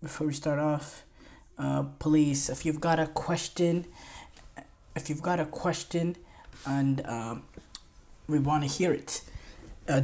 Before we start off, please, if you've got a question, and we want to hear it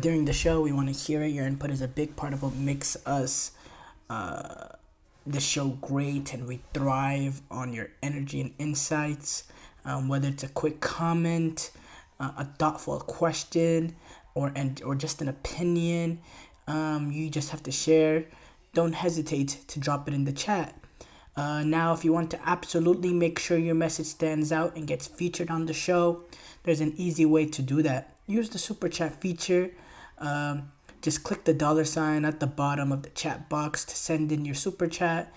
during the show, we want to hear it. Your input is a big part of what makes us the show great, and we thrive on your energy and insights. Whether it's a quick comment, a thoughtful question, or just an opinion, you just have to share. Don't hesitate to drop it in the chat. Now, if you want to absolutely make sure your message stands out and gets featured on the show, there's an easy way to do that. Use the super chat feature. Just click the $ at the bottom of the chat box to send in your super chat.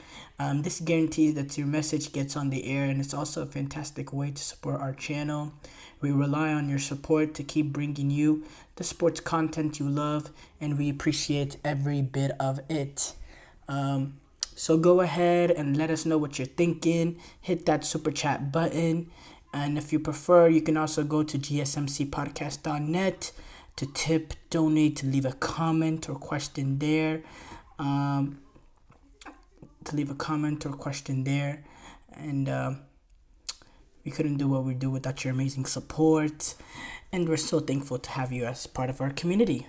This guarantees that your message gets on the air, and it's also a fantastic way to support our channel. We rely on your support to keep bringing you the sports content you love, and we appreciate every bit of it. So go ahead and let us know what you're thinking. Hit that super chat button. And if you prefer, you can also go to gsmcpodcast.net to tip, donate, to leave a comment or question there. And we couldn't do what we do without your amazing support. And we're so thankful to have you as part of our community.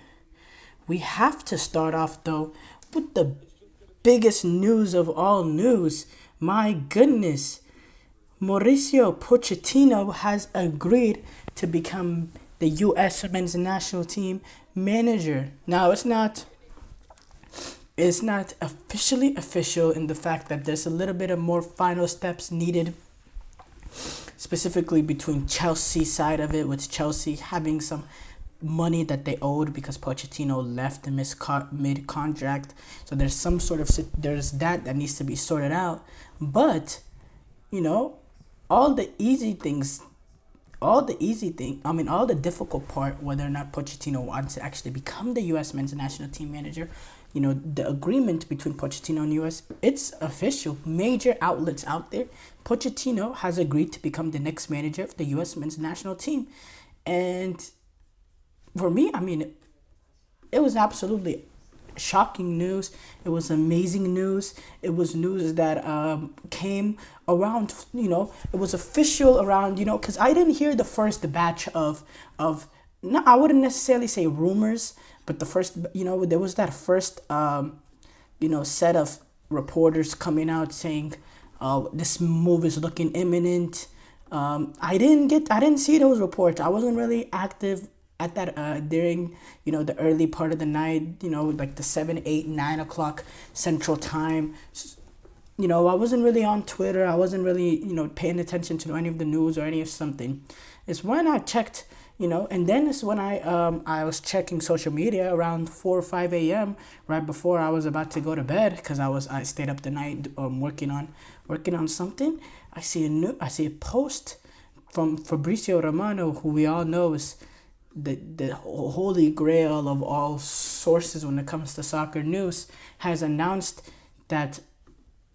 We have to start off, though, with the biggest news of all news. My goodness. Mauricio Pochettino has agreed to become the U.S. men's national team manager. Now, it's not officially official in the fact that there's a little bit of more final steps needed, specifically between Chelsea side of it, with Chelsea having some money that they owed because Pochettino left the mid-contract. So there's that needs to be sorted out. But, all the difficult part, whether or not Pochettino wants to actually become the U.S. men's national team manager, the agreement between Pochettino and U.S., it's official. Major outlets out there, Pochettino has agreed to become the next manager of the U.S. men's national team. And for me, it was absolutely shocking news. It was amazing news. It was news that came around, it was official around, because I didn't hear the first batch of no, I wouldn't necessarily say rumors, but the first, there was that first, set of reporters coming out saying, this move is looking imminent. I didn't see those reports. I wasn't really active at that during the early part of the night, like the 7, 8, 9 o'clock Central Time. I wasn't really on Twitter. I wasn't really paying attention to any of the news or any of something. It's when I checked, and then it's when I was checking social media around 4 or 5 a.m. right before I was about to go to bed, because I stayed up the night working on something. I see a post from Fabrizio Romano, who we all know is the holy grail of all sources when it comes to soccer news, has announced that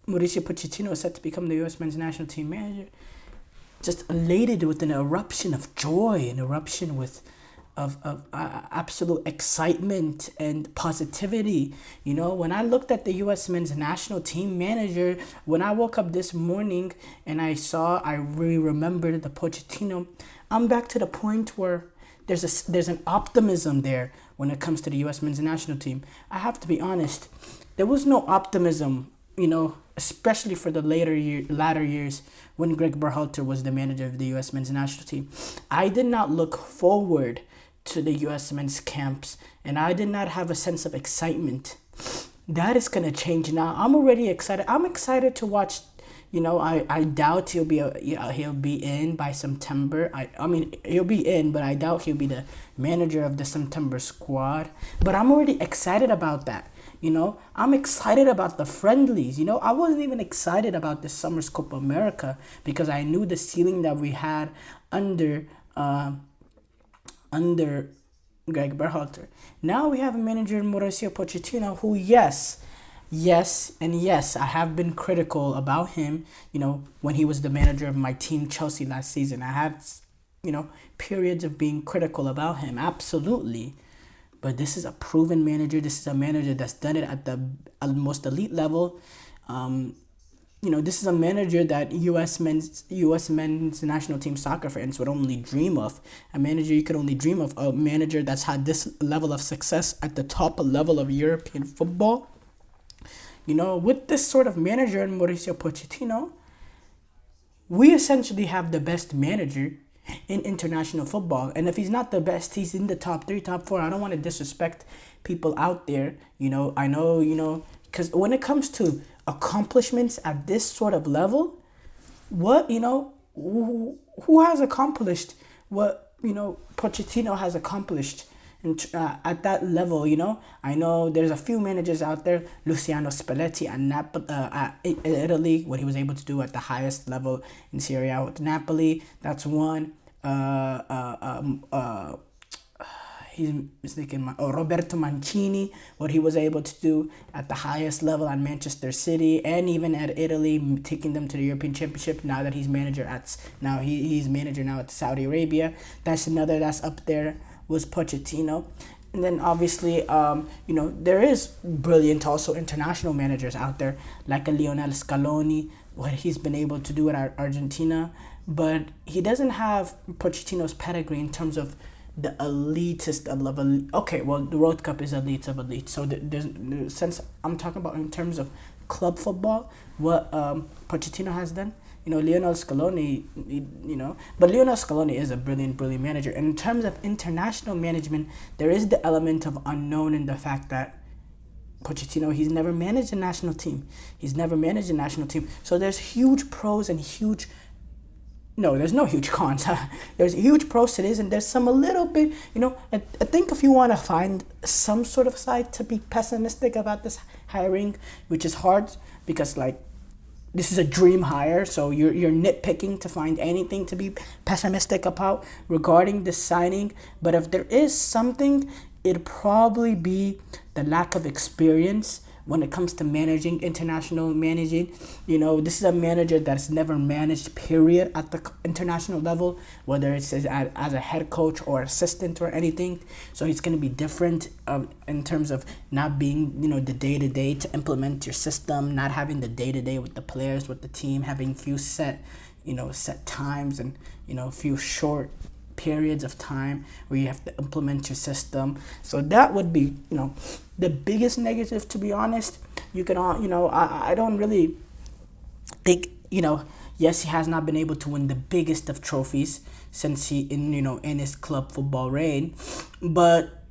Mauricio Pochettino is set to become the U.S. men's national team manager. Just elated with an eruption of joy, an eruption of absolute excitement and positivity. When I looked at the U.S. men's national team manager, when I woke up this morning and I really remembered the Pochettino, I'm back to the point where there's an optimism there when it comes to the U.S. men's national team. I have to be honest, there was no optimism, especially for the latter years when Greg Berhalter was the manager of the U.S. men's national team. I did not look forward to the U.S. men's camps, and I did not have a sense of excitement. That is going to change now. I'm already excited. I'm excited to watch. I doubt he'll be in by September. He'll be in, but I doubt he'll be the manager of the September squad. But I'm already excited about that. I'm excited about the friendlies. I wasn't even excited about this summer's Copa America because I knew the ceiling that we had under Greg Berhalter. Now we have a manager, Mauricio Pochettino, who yes, I have been critical about him, when he was the manager of my team, Chelsea, last season. I had, periods of being critical about him, absolutely. but this is a proven manager. This is a manager that's done it at the most elite level. This is a manager that U.S. men's national team soccer fans would only dream of. A manager you could only dream of. A manager that's had this level of success at the top level of European football. With this sort of manager in Mauricio Pochettino, we essentially have the best manager in international football. And if he's not the best, he's in the top 3, top 4. I don't want to disrespect people out there. I know, because when it comes to accomplishments at this sort of level, who has accomplished what, Pochettino has accomplished at that level, I know there's a few managers out there, Luciano Spalletti at Italy, what he was able to do at the highest level in Serie A with Napoli. That's one. He's mistaken. Roberto Mancini, what he was able to do at the highest level at Manchester City and even at Italy, taking them to the European Championship. Now that he's manager he's manager now at Saudi Arabia. That's another that's up there, was Pochettino. And then obviously, there is brilliant also international managers out there, like a Lionel Scaloni, what he's been able to do at Argentina. But he doesn't have Pochettino's pedigree in terms of the elitist level. Okay, well, the World Cup is elite of elite. So since I'm talking about in terms of club football, what Pochettino has done, Lionel Scaloni, but Lionel Scaloni is a brilliant manager. And in terms of international management, there is the element of unknown in the fact that Pochettino, he's never managed a national team. So there's huge pros and there's no huge cons. There's huge pros to this, and there's some a little bit, I think if you want to find some sort of side to be pessimistic about this hiring, which is hard because, this is a dream hire, so you're nitpicking to find anything to be pessimistic about regarding this signing. But if there is something, it'd probably be the lack of experience when it comes to international managing. This is a manager that's never managed, period, at the international level, whether it's as a head coach or assistant or anything. So it's going to be different in terms of not being, the day-to-day to implement your system, not having the day-to-day with the players, with the team, having few set times and, few short periods of time where you have to implement your system. So that would be, the biggest negative, to be honest. You can all, I don't really think, yes, he has not been able to win the biggest of trophies since in his club football reign, but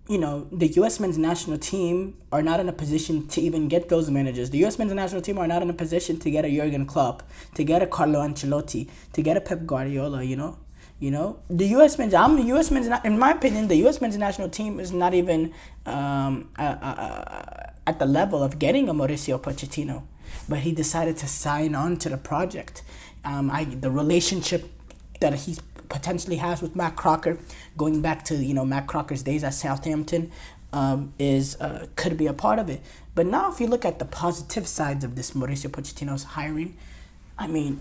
the U.S. men's national team are not in a position to even get those managers. The U.S. men's national team are not in a position to get a Jurgen Klopp, to get a Carlo Ancelotti, to get a Pep Guardiola, the U.S. men's, in my opinion, the U.S. men's national team is not even at the level of getting a Mauricio Pochettino. But he decided to sign on to the project. The relationship that he potentially has with Matt Crocker, going back to, Matt Crocker's days at Southampton, could be a part of it. But now if you look at the positive sides of this Mauricio Pochettino's hiring,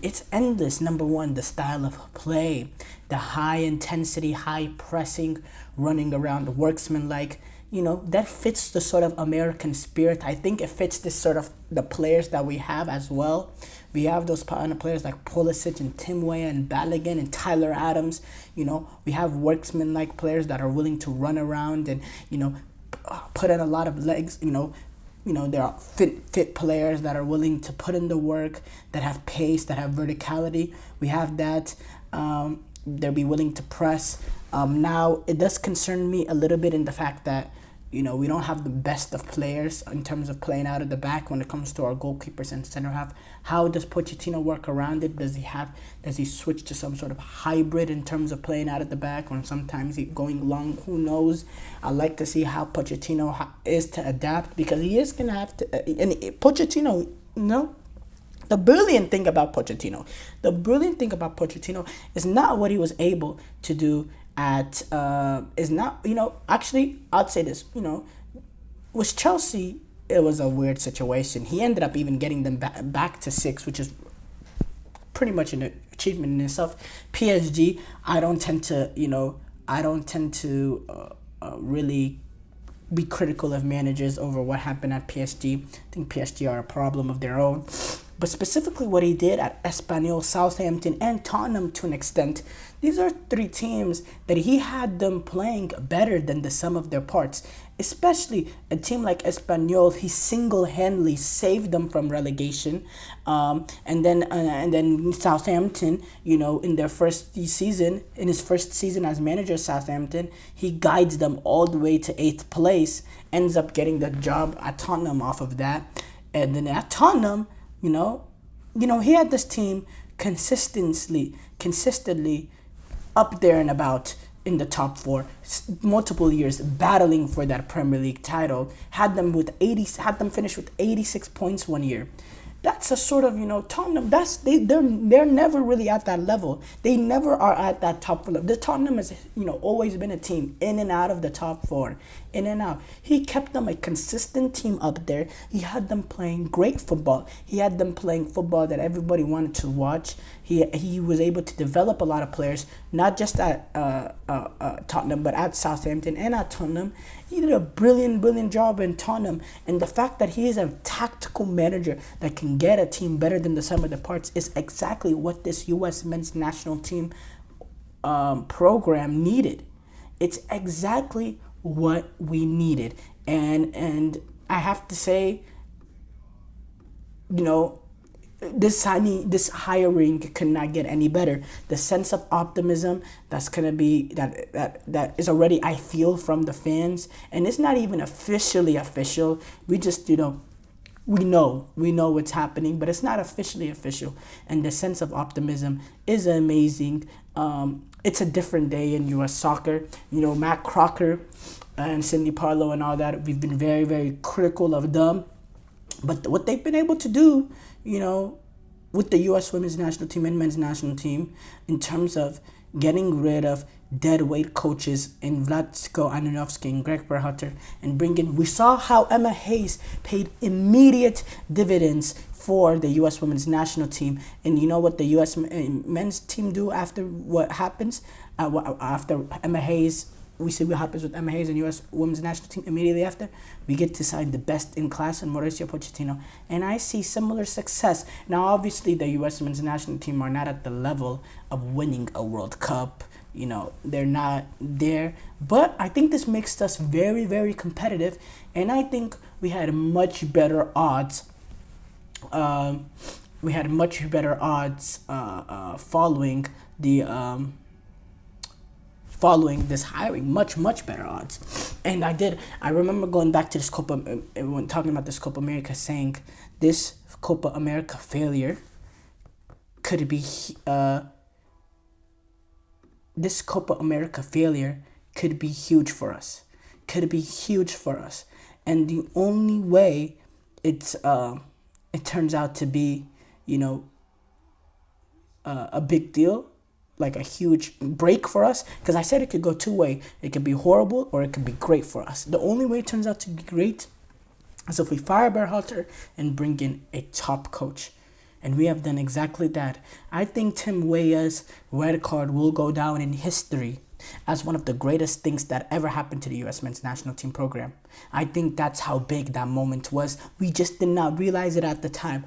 it's endless. Number one, the style of play, the high intensity, high pressing, running around, worksman-like, that fits the sort of American spirit. I think it fits this sort of the players that we have as well. We have those players like Pulisic and Tim Weah and Balogun and Tyler Adams. We have worksman-like players that are willing to run around and, put in a lot of legs, there are fit players that are willing to put in the work, that have pace, that have verticality. We have that. They'll be willing to press. Now, it does concern me a little bit in the fact that, we don't have the best of players in terms of playing out of the back when it comes to our goalkeepers and center half. How does Pochettino work around it? Does he switch to some sort of hybrid in terms of playing out of the back, or sometimes he going long? Who knows? I like to see how Pochettino is to adapt, because he is going to have to. And Pochettino, the brilliant thing about Pochettino is not what he was able to do is not, actually, I'd say this, with Chelsea, it was a weird situation. He ended up even getting them back to 6, which is pretty much an achievement in itself. PSG, I don't tend to really be critical of managers over what happened at PSG. I think PSG are a problem of their own. But specifically what he did at Espanyol, Southampton, and Tottenham to an extent, these are three teams that he had them playing better than the sum of their parts. Especially a team like Espanyol, he single-handedly saved them from relegation. And then Southampton, in their first season, in his first season as manager of Southampton, he guides them all the way to 8th place, ends up getting the job at Tottenham off of that. And then at Tottenham, he had this team consistently up there and about in the top four, multiple years battling for that Premier League title. Had them finish with 86 points one year. That's a sort of, Tottenham, they're never really at that level. They never are at that top level. The Tottenham has, always been a team in and out of the top four, in and out. He kept them a consistent team up there. He had them playing great football. He had them playing football that everybody wanted to watch. He was able to develop a lot of players, not just at Tottenham, but at Southampton and at Tottenham. He did a brilliant job in Tottenham. And the fact that he is a tactical manager that can get a team better than the sum of the parts is exactly what this U.S. men's national team program needed. It's exactly what we needed. And I have to say, this hiring could not get any better. The sense of optimism that's gonna be that is already, I feel, from the fans, and it's not even officially official. We just we know what's happening, but it's not officially official. And the sense of optimism is amazing. It's a different day in U.S. soccer. Matt Crocker and Cindy Parlow and all that. We've been very, very critical of them, but what they've been able to do, with the U.S. women's national team and men's national team, in terms of getting rid of deadweight coaches in Vlatko Ananovsky and Greg Berhalter, and we saw how Emma Hayes paid immediate dividends for the U.S. women's national team. And you know what the U.S. men's team do after what happens? After Emma Hayes, we see what happens with Emma Hayes and U.S. women's national team immediately after. We get to sign the best in class in Mauricio Pochettino. And I see similar success. Now, obviously, the U.S. women's national team are not at the level of winning a World Cup. They're not there. But I think this makes us very, very competitive. And I think we had much better odds. Following this hiring, much better odds. And I remember going back to this when talking about this Copa America, saying this Copa America failure could be huge for us. And the only way it turns out to be, a big deal, like a huge break for us, because I said it could go two ways. It could be horrible or it could be great for us. The only way it turns out to be great is if we fire Berhalter and bring in a top coach. And we have done exactly that. I think Tim Weah's red card will go down in history as one of the greatest things that ever happened to the U.S. men's national team program. I think that's how big that moment was. We just did not realize it at the time.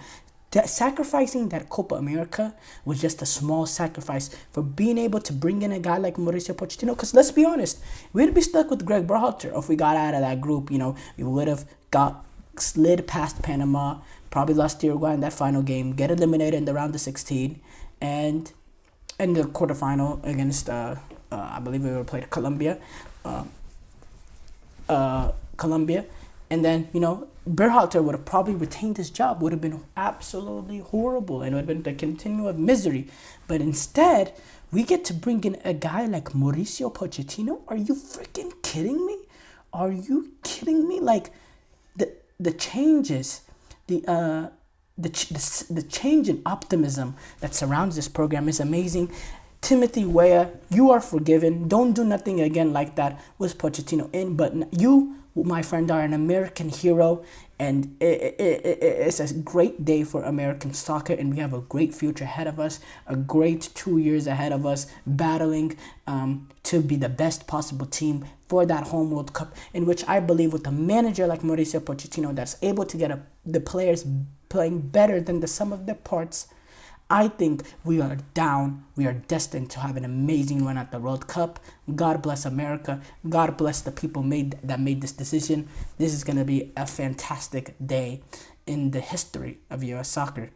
Sacrificing that Copa America was just a small sacrifice for being able to bring in a guy like Mauricio Pochettino. Because let's be honest, we'd be stuck with Greg Berhalter if we got out of that group. We would have slid past Panama, probably lost to Uruguay in that final game, get eliminated in the round of 16, and in the quarterfinal against, I believe we would have played Colombia. And then, Berhalter would have probably retained his job, would have been absolutely horrible, and would have been the continuum of misery. But instead, we get to bring in a guy like Mauricio Pochettino. Are you freaking kidding me? Like, the changes, the change in optimism that surrounds this program is amazing. Timothy Weah, you are forgiven. Don't do nothing again like that with Pochettino in, but you my friend, are an American hero, and it's a great day for American soccer, and we have a great future ahead of us, a great 2 years ahead of us, battling to be the best possible team for that home World Cup, in which I believe with a manager like Mauricio Pochettino that's able to get the players playing better than the sum of their parts, I think we are destined to have an amazing run at the World Cup. God bless America. God bless the people that made this decision. This is going to be a fantastic day in the history of US soccer.